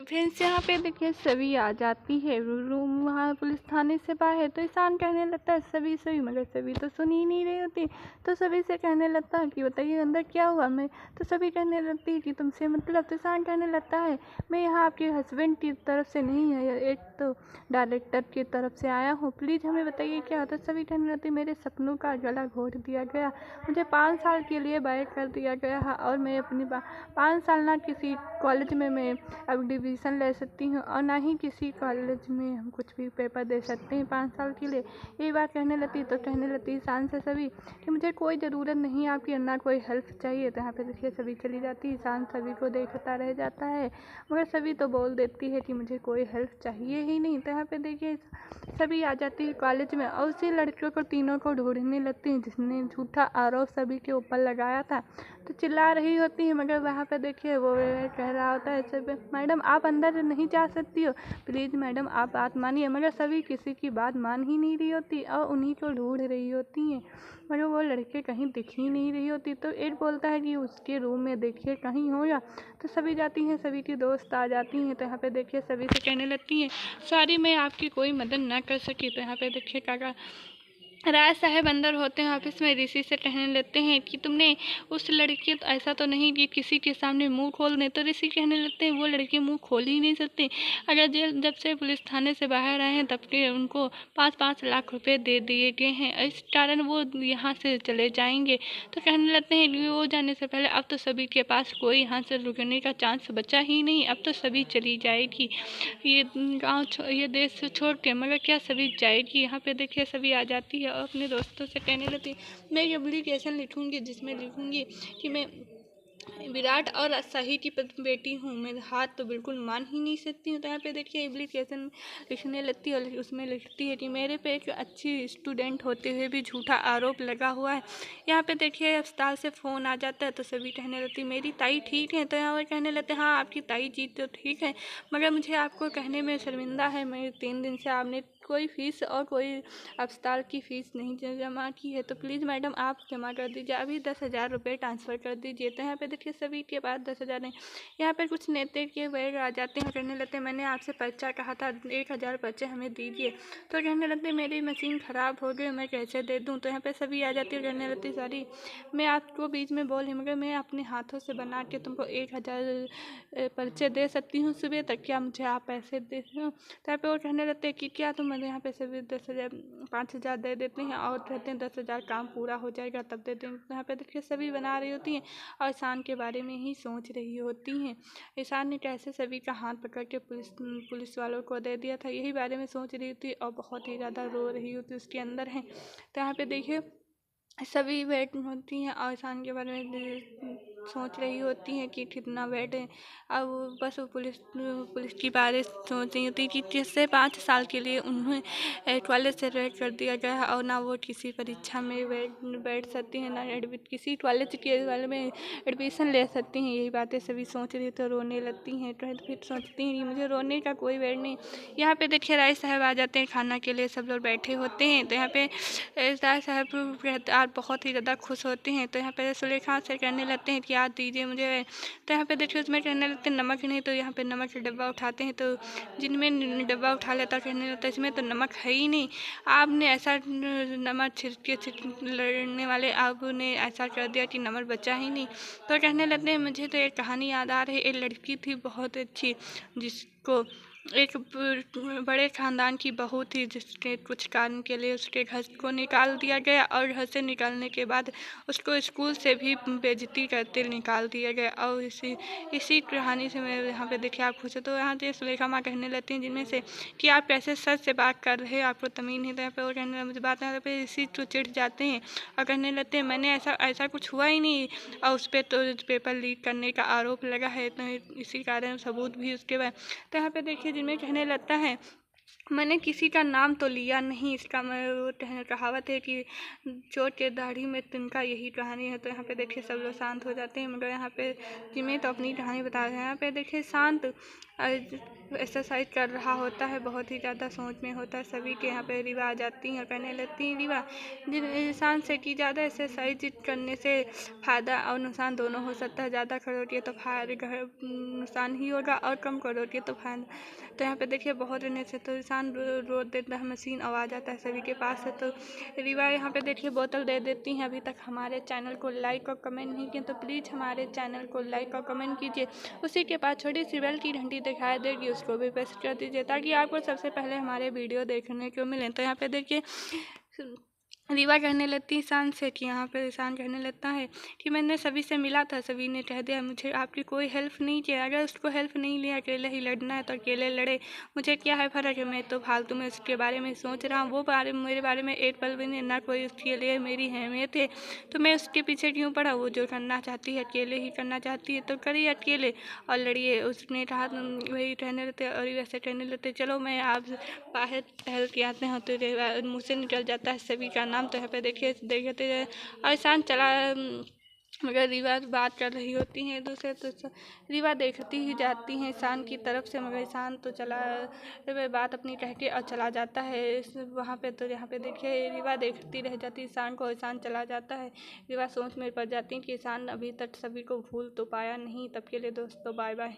Friends यहाँ पे देखिए सभी आ जाती है रूम वहाँ पुलिस थाने से बाहर। तो ईशान कहने लगता है सभी सभी, मगर सभी तो सुन ही नहीं रही होती। तो सभी से कहने लगता है कि बताइए अंदर क्या हुआ। मैं तो सभी कहने लगती है कि तुमसे मतलब। तो ईशान कहने लगता है मैं यहाँ आपके हस्बैंड की तरफ से नहीं है, एक तो डायरेक्टर की तरफ से आया हूँ, प्लीज़ हमें बताइए क्या होता। सभी कहने लगती मेरे सपनों का गला घोट दिया गया, मुझे 5 साल के लिए बैक कर दिया गया है और मैं अपनी 5 साल ना किसी कॉलेज में मैं अब डिवीज़न ले सकती हूँ और ना ही किसी कॉलेज में हम कुछ भी पेपर दे सकते हैं 5 साल के लिए। ये बात कहने लगती तो कहने लगती ईशान से सभी कि मुझे कोई ज़रूरत नहीं आपकी, ना कोई हेल्प चाहिए। तो यहाँ पे देखिए सभी चली जाती है। ईशान सभी को देखता रह जाता है, मगर सभी तो बोल देती है कि मुझे कोई हेल्प चाहिए ही नहीं। तो यहाँ पे देखिए सभी आ जाती है कॉलेज में और उसी लड़कियों को तीनों को ढूंढने लगती है जिसने झूठा आरोप सभी के ऊपर लगाया था। तो चिल्ला रही होती है, मगर वहाँ पे देखिए वो कह रहा होता है सब मैडम आप अंदर नहीं जा सकती हो, प्लीज़ मैडम आप बात मानिए। मगर सभी किसी की बात मान ही नहीं रही होती और उन्हीं को ढूंढ रही होती हैं, मगर वो लड़के कहीं दिख ही नहीं रही होती। तो एक बोलता है कि उसके रूम में देखिए कहीं होगा। तो सभी जाती हैं, सभी की दोस्त आ जाती हैं। तो यहाँ पे देखिए सभी से कहने लगती हैं सॉरी मैं आपकी कोई मदद ना कर सकी। तो यहाँ पे देखिए काका राय साहब अंदर होते हैं ऑफिस में, ऋषि से कहने लगते हैं कि तुमने उस लड़की तो ऐसा तो नहीं कि किसी के सामने मुंह खोल दे। तो ऋषि कहने लगते हैं वो लड़की मुंह खोल ही नहीं सकती, अगर जेल जब से पुलिस थाने से बाहर आए हैं तब के उनको 5-5 लाख रुपए दे दिए गए हैं, इस कारण वो यहाँ से चले जाएंगे। तो कहने लगते हैं कि वो जाने से पहले अब तो सभी के पास कोई यहाँ से रुकने का चांस बचा ही नहीं, अब तो सभी चली जाएगी ये गाँव ये देश छोड़ के। मगर क्या सभी जाएगी। यहाँ पे देखिए सभी आ जाती है और अपने दोस्तों से कहने लगती मैं ये एप्लीकेशन लिखूंगी जिसमें लिखूंगी कि मैं विराट और सही की बेटी हूँ, मैं हाथ तो बिल्कुल मान ही नहीं सकती हूँ। तो यहाँ पे देखिए एप्लीकेशन लिखने लगती है और उसमें लिखती है कि मेरे पे एक अच्छी स्टूडेंट होते हुए भी झूठा आरोप लगा हुआ है। यहाँ पे देखिए अस्पताल से फ़ोन आ जाता है। तो सभी कहने लगती मेरी ताई ठीक है। तो यहाँ पर कहने लगते हाँ आपकी ताई जी तो ठीक है, मगर मुझे आपको कहने में शर्मिंदा है मैं 3 दिन से आपने कोई फ़ीस और कोई अस्पताल की फ़ीस नहीं जमा की है, तो प्लीज़ मैडम आप जमा कर दीजिए, अभी 10,000 रुपये ट्रांसफ़र कर दीजिए। तो यहाँ पे देखिए सभी के पास 10,000 नहीं। यहाँ पर कुछ नेता के वैग आ जाते हैं, कहने लगते मैंने आपसे पर्चा कहा था 1,000 पर्चे हमें दीजिए। तो कहने लगते मेरी मशीन ख़राब हो गई मैं कैसे दे दूँ। तो यहाँ पर सभी आ जाती है, कहने लगती सॉरी मैं आपको बीच में बोली, मगर मैं अपने हाथों से बना के तुमको 1,000 पर्चे दे सकती हूँ सुबह तक, क्या मुझे आप पैसे दे दो। तो यहाँ पे वो कहने लगते हैं कि क्या तुम यहाँ पे सभी 10,000 5,000 दे देते हैं और कहते हैं 10,000 काम पूरा हो जाएगा तब दे देंगे। तो यहाँ पे देखिए सभी बना रही होती हैं और ईशान के बारे में ही सोच रही होती हैं। ईशान ने कैसे सभी का हाथ पकड़ के पुलिस वालों को दे दिया था, यही बारे में सोच रही थी और बहुत ही ज़्यादा रो रही होती उसके अंदर है। तो यहाँ पे देखिए सभी वेट होती हैं और ईशान के बारे में सोच रही होती हैं कि कितना वेट है। अब बस वो पुलिस की बारे सोच रही होती कि जिससे 5 साल के लिए उन्हें कॉलेज से रेड कर दिया गया है और ना वो किसी परीक्षा में बैठ सकती हैं, ना किसी कॉलेज के वाले में एडमिशन ले सकती हैं। यही बातें सभी सोच रही तो रोने लगती हैं। तो फिर सोचती हैं कि मुझे रोने का कोई वेट नहीं। यहाँ पे देखिए राय साहब आ जाते हैं खाना के लिए, सब लोग बैठे होते हैं। तो यहाँ पे राय साहब आज बहुत ही ज़्यादा खुश होते हैं। तो यहाँ पे सुलेखा से कहने लगते हैं कि आज दीजिए मुझे। तो यहाँ पे देखिए उसमें कहने लगते हैं नमक नहीं। तो यहाँ पे नमक का डब्बा उठाते हैं, तो जिनमें डब्बा उठा लेता कहने लगता है इसमें तो नमक है ही नहीं, आपने ऐसा नमक छिड़के लड़ने वाले आपने ऐसा कर दिया कि नमक बचा ही नहीं। तो कहने लगते हैं मुझे तो एक कहानी याद आ रही है, एक लड़की थी बहुत अच्छी जिसको एक बड़े ख़ानदान की बहू थी जिसके कुछ कारण के लिए उसके घर को निकाल दिया गया और घर से निकालने के बाद उसको स्कूल से भी बेइज्जती करते निकाल दिया गया। और इसी कहानी से मैं यहाँ पे देखिए आप खुश हो। तो यहाँ से सुलेखा माँ कहने लगती हैं जिनमें से कि आप कैसे सच से बात कर रहे हो, आपको तमीज़ नहीं। तो यहाँ पे वो कहने मुझे बात यहाँ पे इसी तो चिढ़ जाते हैं और कहने लगते हैं मैंने ऐसा कुछ हुआ ही नहीं और उस पर तो पेपर लीक करने का आरोप लगा है, तो इसी कारण सबूत भी उसके बाद। तो यहाँ पे देखिए जिनमें कहने लगता है मैंने किसी का नाम तो लिया नहीं, इसका मैं वो कहावत है कि चोर के दाढ़ी में तिनका, यही कहानी है। तो यहाँ पे देखिए सब लोग शांत हो जाते हैं, मगर यहाँ पे जिम्मी तो अपनी कहानी बता रहे हैं। यहाँ पे देखिए शांत एक्सरसाइज कर रहा होता है, बहुत ही ज़्यादा सोच में होता है। सभी के यहाँ पे रीवा आ जाती हैं और कहने लगती हैं, रीवा जिन इंसान से कि ज़्यादा एक्सरसाइज करने से फ़ायदा और नुकसान दोनों हो सकता है। ज़्यादा करोगे तो नुकसान ही होगा, और कम करोगे तो फायदा। तो यहाँ पे देखिए बहुत रहने से तो इंसान रो देता है, मशीन आवाज़ आता है सभी के पास है। तो रीवा यहाँ पे देखिए बोतल दे देती हैं। अभी तक हमारे चैनल को लाइक और कमेंट नहीं किए तो प्लीज़ हमारे चैनल को लाइक और कमेंट कीजिए। उसी के पास छोटी सी बेल की घंटी दिखाई देगी, उसको भी प्रेस कर दीजिए ताकि आपको सबसे पहले हमारे वीडियो देखने को मिले। तो यहाँ पे देखिए रीवा कहने लगती है ईशान से कि यहाँ पर ईशान कहने लगता है कि मैंने सभी से मिला था, सभी ने कह दिया मुझे आपकी कोई हेल्प नहीं किया। अगर उसको हेल्प नहीं लिया, अकेले ही लड़ना है तो अकेले लड़े, मुझे क्या है फ़र्क है। मैं तो फालतू में उसके बारे में सोच रहा हूँ, वो मेरे बारे में एक पल भी नहीं, ना कोई उसके लिए मेरी अहमियत है। तो मैं उसके पीछे क्यों पड़ा। वो जो करना चाहती है अकेले ही करना चाहती है तो करिए अकेले और लड़िए। उसने कहा वही कहने लगते और वैसे कहने लगते चलो मैं आप बाहर टहल के आते हैं। तो मुँह से निकल जाता है सभी का नाम। तो यहाँ पे देखिए देखते और ईशान चला, मगर रीवा बात कर रही होती हैं दूसरे। तो रीवा देखती ही जाती हैं ईशान की तरफ से, मगर ईशान तो चला बात अपनी कह के और चला जाता है वहाँ पे। तो यहाँ पे देखिए रीवा देखती रह जाती है ईशान को, ईशान चला जाता है। रीवा सोच में पड़ जाती है कि ईशान अभी तक सभी को भूल तो पाया नहीं। तब के लिए दोस्तों बाय बाय।